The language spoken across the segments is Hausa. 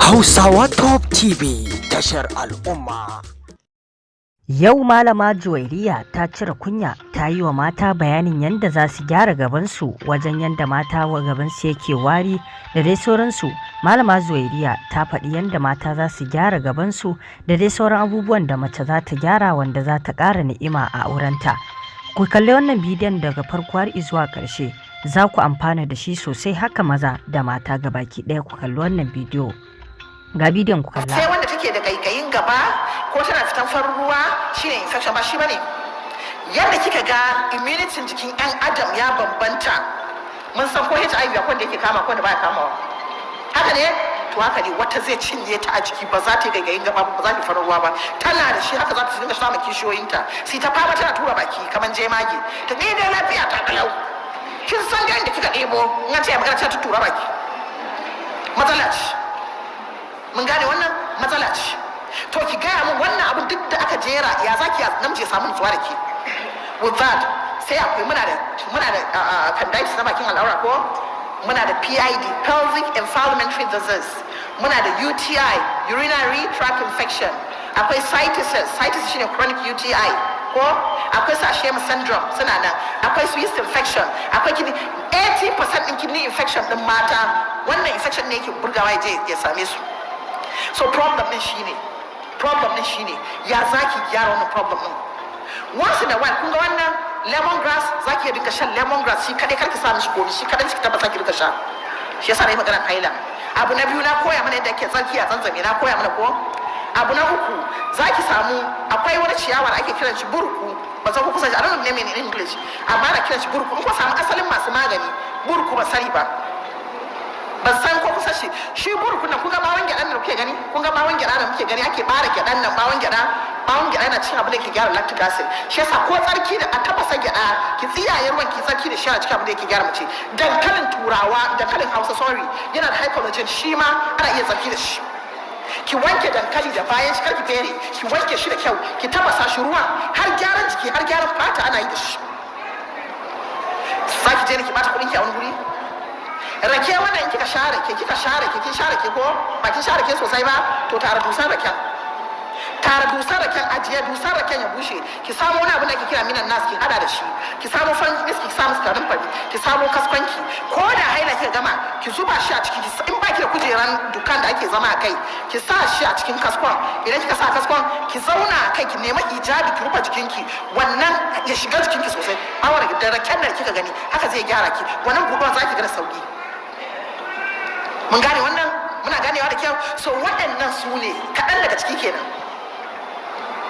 Hausawa Top TV tashar al'umma. Yau Malama Juwairiya ta cire kunya ta yi wa mata bayanin yadda za su gyara gabansu wajen yadda mata wa gabansu yake wari da dai sauransu. Malama Juwairiya ta faɗi yadda mata za su gyara gabansu da dai sauran abubuwan da mace za ta gyara wanda za ta ƙara ni'ima a aurenta. Ku kalli wannan bidiyon daga farko har zuwa ƙarshe, za ku amfana da shi sosai, haka maza da mata gabaki ɗaya ku kalli wannan bidiyo. Ga bidiyon ku kalla. Sai wanda take da kaikayin gaba ko tana fitan farin ruwa shine infection, ba shi bane. Yadda kika ga immunity jikin ɗan adam ya bambanta, mun san ko HIV akwai da yake kama ko da baya kamawa. Haka ne? To haka ne wata zai cinye ta a jiki, ba za ta yi kaikayin gaba ba za ta farin ruwa ba. Tana da shi haka za ta dinga samun kishiyoyinta. Sai ta fama tana tura baki kaman jemage. Ta ni dai lafiya ta kalau. Kin san ga inda kika ɗebo in an ce magana ta tura baki. Matsala ce. Mun gane wannan matsala ce. To ki gaya min wannan abin duk da aka jera ya zaki namiji ya samu nutsuwa da ke. With that sai akwai muna da candidiasis na bakin al'aura ko muna da PID, pelvic inflammatory disease, muna da UTI, urinary tract infection, akwai cystitis shine chronic UTI ko akwai Sashema syndrome suna nan, akwai yeast infection, akwai kidney 80% din kidney infection din mata wannan infection ne yake burgawa ya same su. So problem din shine ya zaki gyara wannan problem din. Once in a while kun ga wannan lemongrass zaki dinga shan lemongrass shi kadai karki sa mishi komi, shi kadai ki tabbata ki dinga sha. Shi yasa nayi magana haila. Abu na biyu na koya mana yadda ake tsarki a zanzame, na koya mana ko. Abu na uku zaki samu akwai wani ciyawa da ake kiran shi burku, ba za ku kusa I don't know name in English, amma ana kiran shi burku. In ku samu asalin masu magani burku ba sani ba. Ban san ko kusa shi burku nan kun ga bawon gyaɗan da kuke gani, kun ga bawon gyaɗa da muke gani ake bara gyaɗan nan bawon gyaɗa yana cin abin da ke gyara lactic acid. Shi yasa ko tsarki da a tafasa gyaɗa ki tsiyaye ruwan ki tsarki da shi a cikin abin da yake gyara mace. Dankalin turawa, dankalin Hausa yana da high collagen, shi ma ana iya tsarki da shi. Ki wanke dankali da bayan shi karki fere, ki wanke shi da kyau, ki tafasa shi ruwan har gyaran jiki har gyaran fata ana yi da shi. Saki je ne ki bata kuɗin ki a wani guri. Rake wannan kika share ke ko ba kin share ke sosai ba, to tare dusan raken ajiye dusan raken ya bushe, ki samu wani abu da ke kira minan nas ki hada da shi, ki samu fangis ki samu sikarin fari, ki samu kaskwanki ko da haila kika gama ki zuba shi a ciki, in ba ki da kujeran dukan da ake zama a kai ki sa shi a cikin kaskon. Idan kika sa kaskon ki zauna a kai ki nemi ijabi ki rufe jikinki, wannan ya shiga jikinki sosai. Awar da raken da kika gani haka zai gyara ki, wannan buɗuwan za ki ga da sauki. Mun gane wannan, muna ganewa da kyau. So waɗannan su ne kaɗan daga ciki kenan.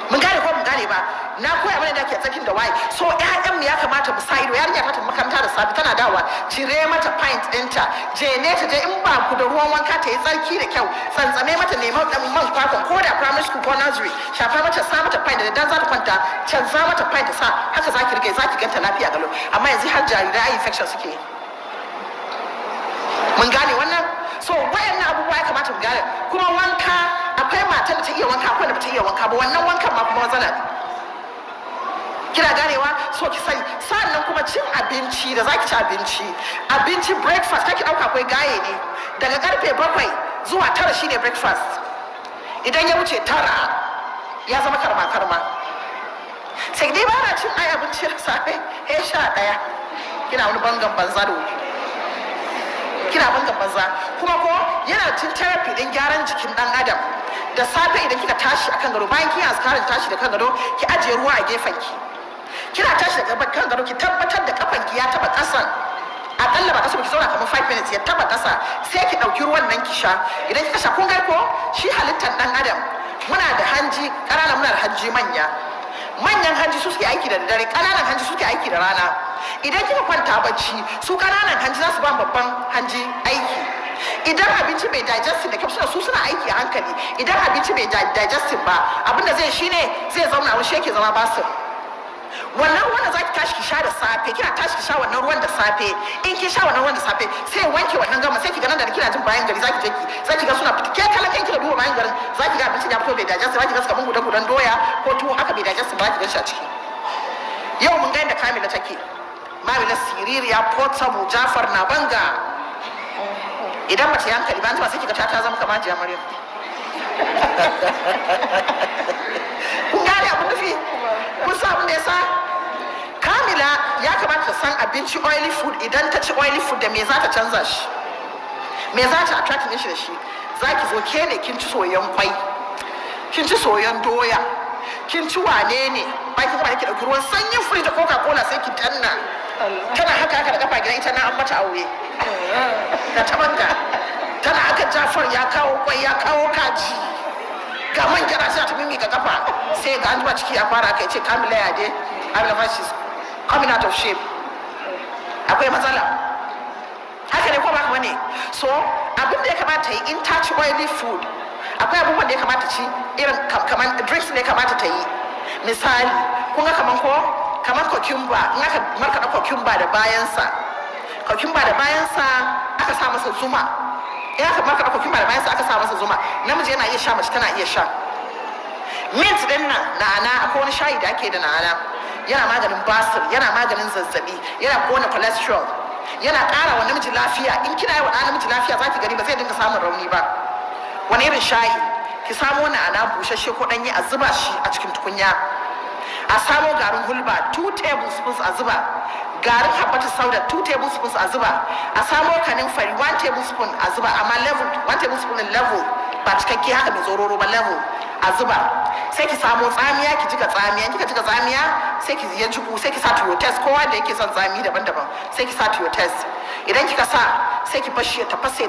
Mun gane ko mun gane ba, na koya mana da ke tsakin da waye. So ƴaƴan mu ya kamata mu sa ido, yarinya ta tafi makaranta da safe tana dawowa, cire mata pint ɗinta, jene ta je in ba ku da ruwan wanka ta yi tsarki da kyau, tsantsame mata neman ɗan man kwakwan ko da primary school ko nursery, shafa mata sa mata pint da dan za ta kwanta, canza mata pint ta sa, haka za ki rike za ki ganta lafiya galo. Amma yanzu har jarirai infection suke. Mun gane wannan? So wayannan abubuwa ya kamata mu gane. Kuma wanka akwai matan da ta iya wanka, akwai da ba ta iya wanka ba, wannan wankan ma kuma matsala ne. Kina ganewa? So ki sani. Sannan kuma cin abinci da zaki ci abinci breakfast kake dauka akwai gaye ne. Daga karfe 7 zuwa 9 shine breakfast. Idan ya wuce 9 ya zama karma. Sai dai ba na cin abinci da safe 11. Kina wani bangan banza da wuri. Kuma ko yana cin therapy din gyaran jikin dan adam. Da safe idan kika tashi akan gado, bayan kin askarin tashi da kan gado, ki ajiye ruwa a gefen ki. Kina tashi daga kan gado ki tabbatar da kafan ki ya taba kasan, akalla ba kaso ki zauna kamar 5 minutes ya taba kasa, sai ki dauki ruwan nan ki sha. Idan kika sha kun ga ko shi halittar dan adam muna da hanji ƙanana, muna da hanji manyan hanji su suke aiki da dare, ƙananan hanji suke aiki da rana. Idan kika kwanta bacci su ƙananan hanji za su ba babban hanji aiki. Idan abinci bai digesting da kyau suna aiki a hankali. Idan abinci bai digesting ba, abinda zai shine zai zauna wani sheke zama basir. Wannan ruwan da zaki tashi ki sha da safe, kina tashi ki sha wannan ruwan da safe, in kin sha wannan ruwan da safe sai wanke wannan gama, sai ki ga nan da kina jin bayan gari zaki ga suna fita, ke kallon kanki da duba bayan garin zaki ga abincin ya fito bai digesting, zaki ga kaman gudan doya ko tuwo haka bai digesting ba, ki ga shi a ciki. Yau mun ga yadda Kamila take, Mamila siririya, portable, Jafar na banga. idan mace hankali ba sai kiga ta zama kamar jiya Maryam. Kun gane abin nufi? Kun san abin da yasa Kamila ya kamata ta san abinci oily food. Idan ta ci oily food da me za ta canza shi, me za ta attract shi da shi. Za ki zo ke ne kin ci soyayyen kwai, kin ci soyayyen doya, kin ci wane ne ba ki kuma ki dauki ruwan sanyin fridge da coca cola sai ki danna tana haka da kafa gidan ita na an mata aure da tabanga tana haka Jafar ya kawo kwai ya kawo kaji ga man gyara sai ta mimi ga kafa sai ga an zuba ciki ya fara kai ce Kamila ya dai Kamila she's coming out of shape. Akwai matsala haka ne ko ba ka ne. So abin da ya kamata yi in ta ci oily food, akwai abubuwan da ya kamata ci irin kamar drinks ne kamata ta yi. Misali kun ga kamar cucumber, in aka markaɗa cucumber da bayansa aka sa masa zuma. In aka markaɗa cucumber da bayansa aka sa masa zuma, namiji yana iya sha, mace tana iya sha. Mint din nan na'ana, akwai wani shayi da ake da na'ana, yana maganin basir, yana maganin zazzabi, yana kona cholesterol, yana ƙara wa namiji lafiya. In kina yi wa namiji lafiya za ki gani ba zai dinga samun rauni ba. Wani irin shayi? Ki samo na'ana bushashe ko ɗanye a zuba shi a cikin tukunya, a samo garin hulba 2 tablespoons a zuba, garin habbatus sauda 2 tablespoons a zuba, a samo kanin fari 1 tablespoon a zuba, amma level 1 tablespoon level ba cikakke haka mai zororo ba, level a zuba. Sai ki samo tsamiya, ki jiga tsamiya, kika jiga tsamiya sai ki ya jiku, sai ki sa to your test. Kowa da yake son tsami daban-daban sai ki sa to your test. Idan kika sa sai ki bashi ya tafasa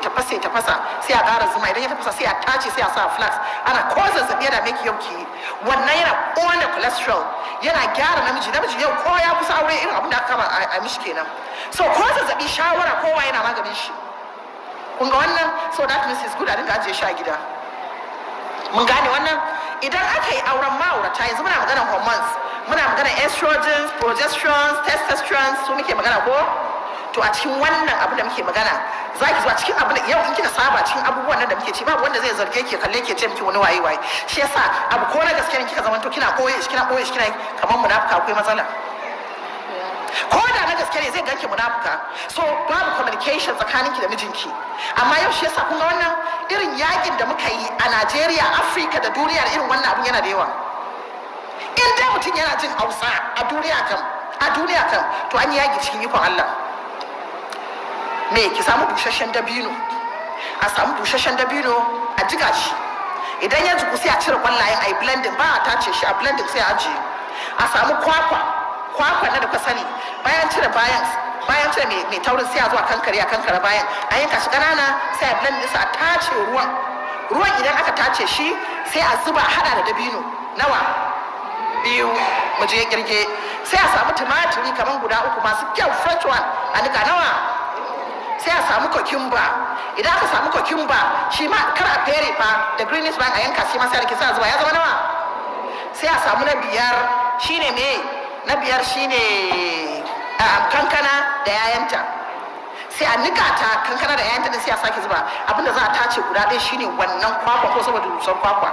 sai a ƙara zuma. Idan ya tafasa sai a tace sai a sa flax. Ana ko zazzabi yana make yau ki wannan yana ƙona cholesterol, yana gyara namiji yau ko ya kusa aure irin abin da aka kama a mishi kenan. So ko zazzabi shawara kowa yana maganin shi. Kun ga wannan? So that means it's good a dinga ajiye shi a gida. Mun gane wannan? Idan aka yi auren ma'aurata yanzu muna maganar hormones, muna maganar estrogens, progesterones, testosterone, su muke magana ko? To a cikin wannan abu da muke magana za ki zuwa cikin abu da yau in kika saba cikin abubuwan nan da muke ci babu wanda zai zarge ki kalle ki ce miki wani waye shi yasa abu ko na gaskiya kika zamanto kina koye shi kina kamar munafika akwai matsala. Ko da na gaskiya ne zai ganki munafuka, so babu communication tsakaninki da mijinki. Amma yau shi yasa kun ga wannan irin yakin da muka yi a Najeriya, Afirka da duniya da irin wannan abun yana da yawa. In dai mutum yana jin Hausa a duniya kam to an yi yaki cikin ikon Allah. Me ki samu busasshen dabino, a jiga shi. Idan ya jiku sai a cire kwallayen a yi blending, ba a tace shi a blending sai a ajiye. A samu kwakwa na da ka sani, bayan cire mai taurin sai a zuwa kankare bayan a yanka shi ƙanana sai a blend ɗinsa a tace ruwan idan aka tace shi sai a zuba a hada da dabino nawa 2 mu je kirge, sai a samu tumatiri kamar guda 3 masu kyau fresh one a nika nawa, sai a samu cucumber. Idan aka samu cucumber shi ma kar a fere fa da greenish bank a yanka shi ma sai a rike sai a zuba ya zama nawa, sai a samu na 5 shine me na 5 shine kankana da yayanta, sai a nika ta kankana da yayanta din sai a sake zuba. Abinda za a tace guda ɗaya shine wannan kwakwa ko saboda dusar kwakwa.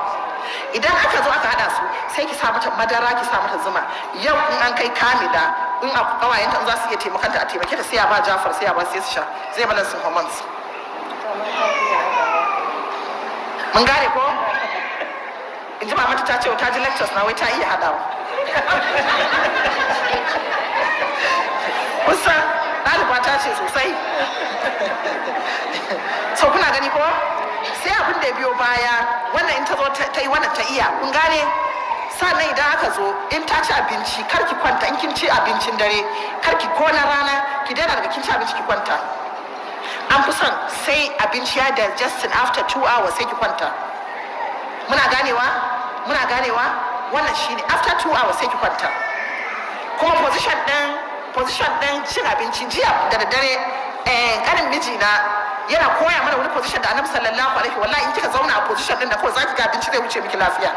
Idan aka zo aka hada su sai ki sa mata madara, ki sa mata zuma. Yau in an kai Kamila in a kawayenta za su iya taimakanta a taimake ta sai a ba Jafar sai a ba sai su sha, zai balance hormones. Mun gane ko? In ji mamata ta ce ta ji lectures na wai ta iya hadawa. Kusa ɗaliba ta ce sosai. So kuna gani ko? Sai abin da biyo baya wannan in ta zo ta yi wannan ta iya. Kun gane? Sannan idan aka zo in ta ci abinci kar ki kwanta, in kin ci abincin dare kar ki ko na rana ki daina daga kin ci abinci ki kwanta. An fi son sai abinci ya digestion after 2 hours sai ki kwanta. Muna ganewa wannan shine after 2 hours sai ki kwanta. Kuma position ɗin cin abinci jiya da daddare kanin mijina yana koya mana wani position da Annabi sallallahu alaihi wallahi in kika zauna a position din da kawai zaki ga abinci zai wuce miki lafiya.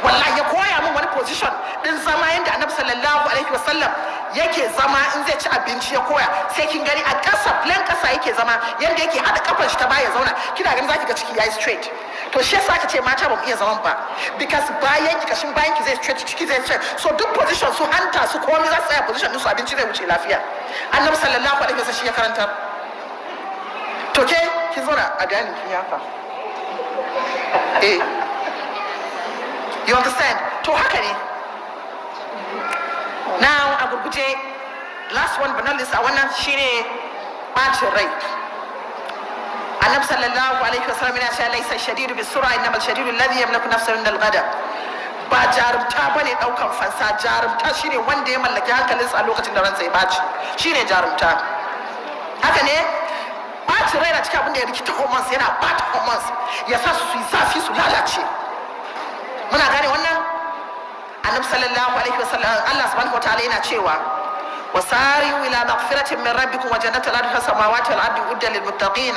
Wallahi ya koya min wani position din zama yanda Annabi sallallahu alaihi wasallam yake zama in zai ci abinci ya koya, sai kin gani a ƙasa plan ƙasa yake zama yanda yake hada kafar shi ta baya zauna, kina ganin zaki ga ciki yayi straight. To shi yasa aka ce mata ba mu iya zaman ba, because bayan ki kashin bayan ki zai straight, ciki zai straight, so duk position su hanta su komai za su tsaya position din su abinci zai wuce lafiya. Annabi sallallahu alaihi wasallam shi ya karanta. To ke kin zauna a dining kin haka you understand to haka ne. Now a gurguje last one but not least a wannan shine bacin rai. Annabi sallallahu alaihi wasallam yana cewa laysa shadidu bisura innamal shadidu alladhi yamliku nafsahu min al-ghadab. Ba jarumta bane daukan fansa, jarumta shine wanda ya mallaki hankalinsa a lokacin da ransa ya baci, shine jarumta. Haka ne bacin rai na cikin abin da ya rikita hormones, yana bata hormones, ya sa su yi zafi su lalace. Muna gane wannan? Annabi sallallahu alaihi wasallam Allah subhanahu wataala yana cewa wasari'u ila maghfiratin min rabbikum wa jannatin arduha samawati wal ardi udda lil muttaqin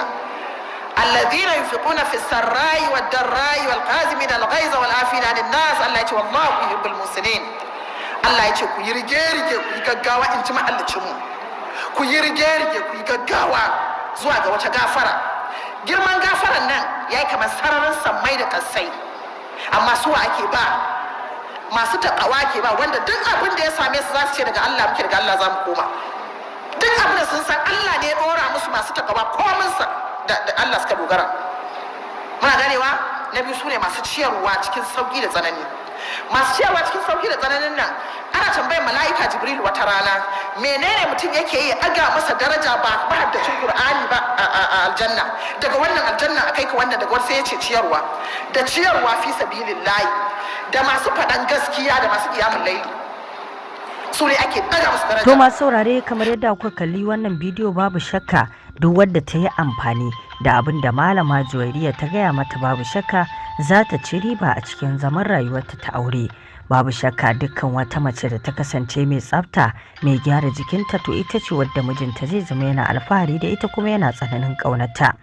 alladhina yunfiquna fis sarra'i wad darra'i wal qazimina al ghaiza wal 'afina 'anil nas. Allah ya ce wallahu yuhibbul muhsinin. Allah ya ce ku yi rige-rige ku yi gaggawa in ji mahallicin mu, ku yi rige-rige ku yi gaggawa zuwa ga wata gafara. Girman gafaran nan yayi kamar sararin sammai da kasai, amma suwa ake ba? Masu takawa ke ba, wanda duk abin da ya same su za su ce daga Allah muke, daga Allah za mu koma. Duk abin da sun san Allah ne ya dora musu, masu takawa kominsa da Allah suka dogara. Muna ganewa? Na biyu su ne masu ciyarwa cikin sauki da tsanani. Masu ciyarwa cikin sauki da tsananin nan ana tambayar mala'ika Jibril wata rana menene mutum yake yi aga masa daraja ba mahaddacin Qur'ani ba a aljanna, daga wannan aljanna akai ka wannan, daga wani sai ya ce ciyarwa. Da ciyarwa fi sabilillahi, da masu faɗan gaskiya, da masu kiyamun laili, su ne ake ɗaga musu daraja. To masu saurare, kamar yadda kuka kalli wannan bidiyo, babu shakka duk wadda ta yi amfani da abin da malama Juwairiya ta gaya mata, babu shakka za ta ci riba a cikin zaman rayuwarta ta aure. Babu shakka dukkan wata mace da ta kasance mai tsafta, mai gyara jikinta, to ita ce wadda mijinta zai zama yana alfahari da ita kuma yana tsananin ƙaunarta.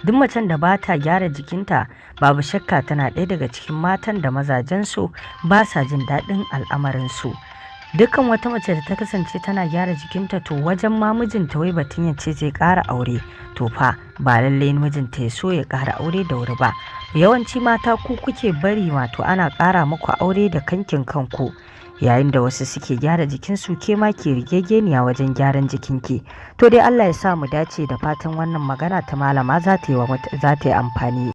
Duk macen da ba ta gyara jikinta, babu shakka tana ɗaya daga cikin matan da mazajensu ba sa jin daɗin al'amarinsu. Dukkan wata mace da ta kasance tana gyara jikinta, to wajen ma mijinta wai batun ya ce zai ƙara aure, to fa ba lallai mijinta ya so ya ƙara aure da wuri ba. Yawanci mata ku kuke bari wato ana ƙara muku aure da kankin kanku, yayin da wasu suke gyara jikinsu, ke ma ke rigegeniya wajen gyaran jikinki. To dai Allah ya sa mu dace, da fatan wannan magana ta malama za ta yi amfani.